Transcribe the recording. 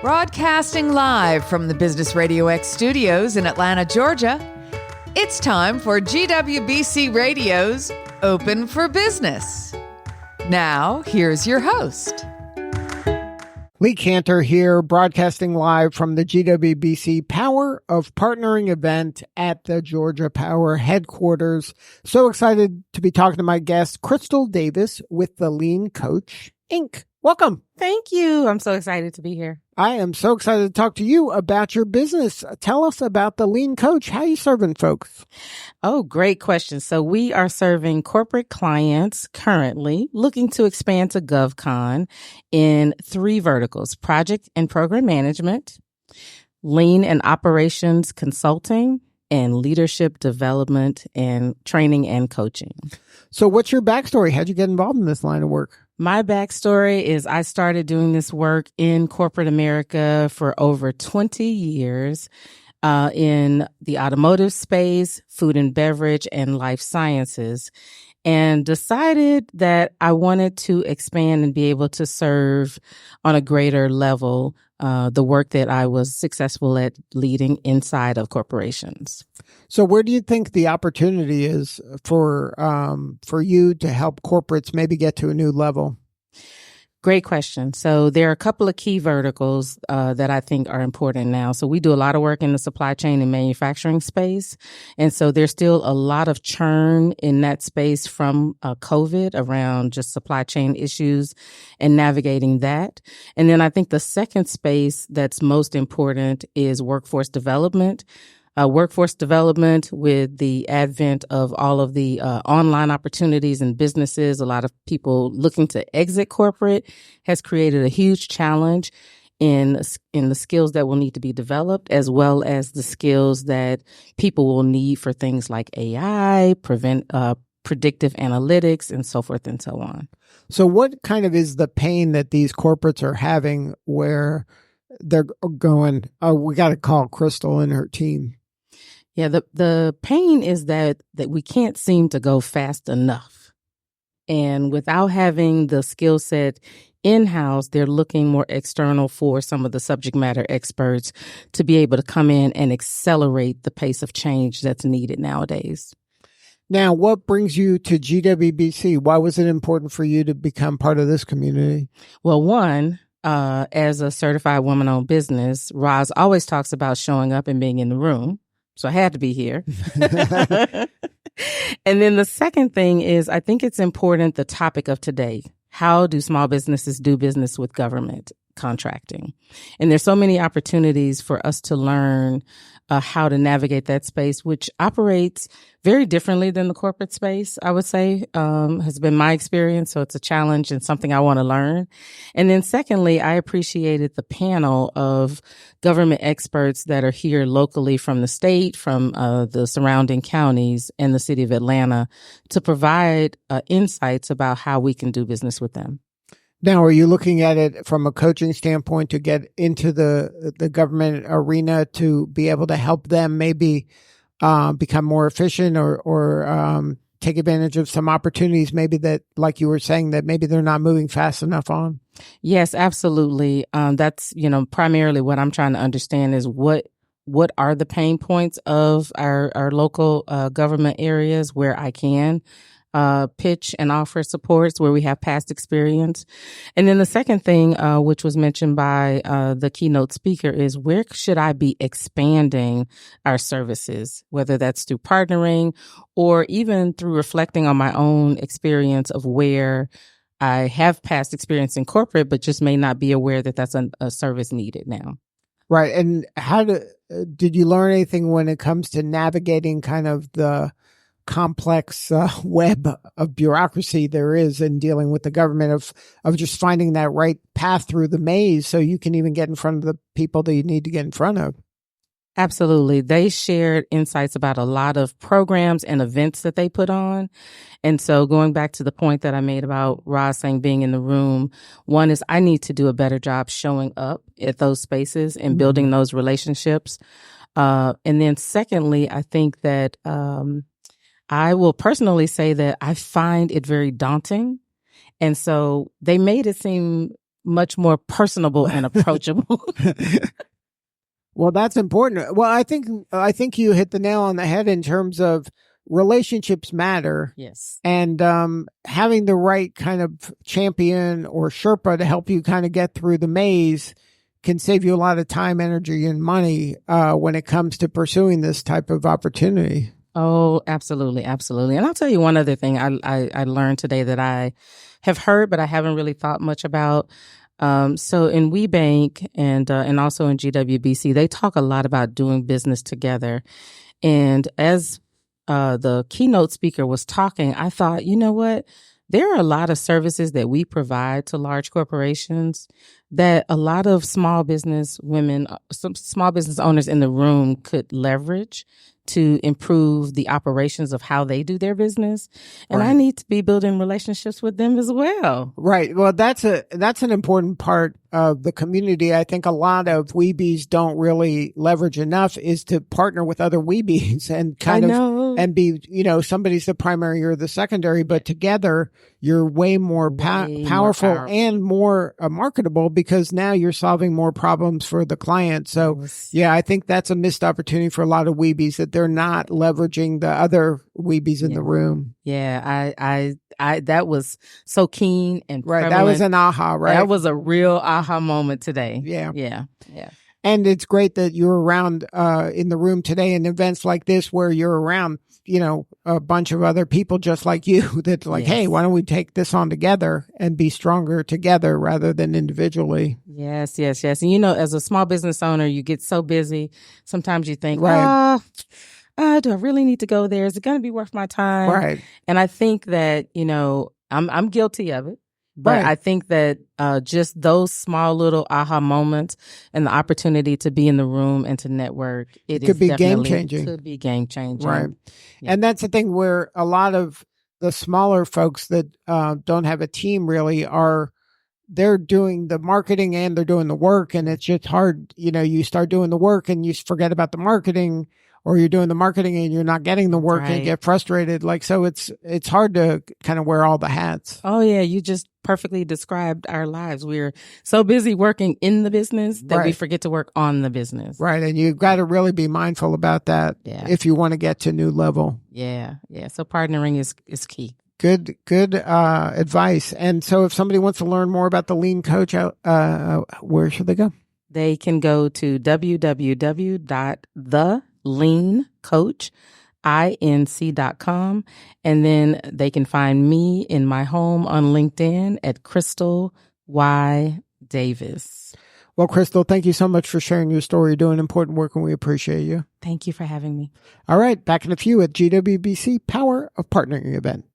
Broadcasting live from the Business RadioX studios in Atlanta, Georgia, it's time for GWBC Radio's Open for Business. Now, here's your host. Lee Cantor here, broadcasting live from the GWBC Power of Partnering event at the Georgia Power headquarters. So excited to be talking to my guest, Crystal Davis with the Lean Coach, Inc. Welcome. Thank you. I'm so excited to be here. I am so excited to talk to you about your business. Tell us about the Lean Coach. How are you serving folks? Oh, great question. So we are serving corporate clients currently looking to expand to GovCon in 3 verticals: project and program management, lean and operations consulting, and leadership development and training and coaching. So what's your backstory? How'd you get involved in this line of work? My backstory is I started doing this work in corporate America for over 20 years in the automotive space, food and beverage, and life sciences, and decided that I wanted to expand and be able to serve on a greater level the work that I was successful at leading inside of corporations. So where do you think the opportunity is for you to help corporates maybe get to a new level? Great question. So there are a couple of key verticals that I think are important now. So we do a lot of work in the supply chain and manufacturing space. And so there's still a lot of churn in that space from COVID around just supply chain issues and navigating that. And then I think the second space that's most important is workforce development. Workforce development with the advent of all of the online opportunities and businesses, a lot of people looking to exit corporate has created a huge challenge in the skills that will need to be developed, as well as the skills that people will need for things like AI, predictive analytics, and so forth and so on. So what kind of is the pain that these corporates are having where they're going, oh, we got to call Crystal and her team? Yeah, the pain is that we can't seem to go fast enough. And without having the skill set in-house, they're looking more external for some of the subject matter experts to be able to come in and accelerate the pace of change that's needed nowadays. Now, what brings you to GWBC? Why was it important for you to become part of this community? Well, one, as a certified woman-owned business, Roz always talks about showing up and being in the room. So I had to be here. And then the second thing is, I think it's important, the topic of today. How do small businesses do business with government contracting? And there's so many opportunities for us to learn how to navigate that space, which operates very differently than the corporate space, I would say, has been my experience. So it's a challenge and something I want to learn. And then secondly, I appreciated the panel of government experts that are here locally from the state, from the surrounding counties and the city of Atlanta to provide insights about how we can do business with them. Now, are you looking at it from a coaching standpoint to get into the government arena to be able to help them maybe become more efficient or take advantage of some opportunities maybe that, like you were saying, that maybe they're not moving fast enough on? Yes, absolutely. That's, primarily what I'm trying to understand is what are the pain points of our local government areas where I can pitch and offer supports where we have past experience. And then the second thing, which was mentioned by the keynote speaker, is where should I be expanding our services, whether that's through partnering or even through reflecting on my own experience of where I have past experience in corporate, but just may not be aware that that's a service needed now. Right. And did you learn anything when it comes to navigating kind of the complex web of bureaucracy there is in dealing with the government, of just finding that right path through the maze so you can even get in front of the people that you need to get in front of? Absolutely. They shared insights about a lot of programs and events that they put on. And so going back to the point that I made about Roz saying being in the room, one is I need to do a better job showing up at those spaces and building those relationships. And then secondly, I think that I will personally say that I find it very daunting. And so they made it seem much more personable and approachable. Well, that's important. Well, I think you hit the nail on the head in terms of relationships matter. Yes. And having the right kind of champion or Sherpa to help you kind of get through the maze can save you a lot of time, energy, and money when it comes to pursuing this type of opportunity. Oh, absolutely. Absolutely. And I'll tell you one other thing I learned today that I have heard, but I haven't really thought much about. So in WeBank and also in GWBC, they talk a lot about doing business together. And as the keynote speaker was talking, I thought, you know what? There are a lot of services that we provide to large corporations that a lot of small business women, some small business owners in the room could leverage to improve the operations of how they do their business. And I need to be building relationships with them as well. Right. Well, that's an important part of the community. I think a lot of Weebies don't really leverage enough is to partner with other Weebies and and be, somebody's the primary, you're the secondary, but together you're way more powerful and more marketable because now you're solving more problems for the client. So yeah, I think that's a missed opportunity for a lot of Weebies that they're not leveraging the other Weebies in the room. Yeah, I that was so keen and prevalent. That was an aha, right? That was a real aha moment today. Yeah. Yeah. And it's great that you're around in the room today in events like this where you're around, a bunch of other people just like you that like, hey, why don't we take this on together and be stronger together rather than individually? Yes. And as a small business owner, you get so busy. Sometimes you think, do I really need to go there? Is it going to be worth my time? Right. And I think that, I'm guilty of it. But I think that just those small little aha moments and the opportunity to be in the room and to network, it could be game-changing. Could be game-changing. Right. Yeah. And that's the thing where a lot of the smaller folks that don't have a team really they're doing the marketing and they're doing the work. And it's just hard. You start doing the work and you forget about the marketing, or you're doing the marketing and you're not getting the work and you get frustrated. So it's hard to kind of wear all the hats. Oh yeah. You just perfectly described our lives. We're so busy working in the business that we forget to work on the business. Right. And you've got to really be mindful about that if you want to get to a new level. Yeah. So partnering is key. Good advice. And so if somebody wants to learn more about the Lean Coach, where should they go? They can go to www.theleancoachinc.com, and then they can find me in my home on LinkedIn at Crystal Y. Davis. Well, Crystal, thank you so much for sharing your story. You're doing important work, and we appreciate you. Thank you for having me. All right, back in a few at GWBC Power of Partnering event.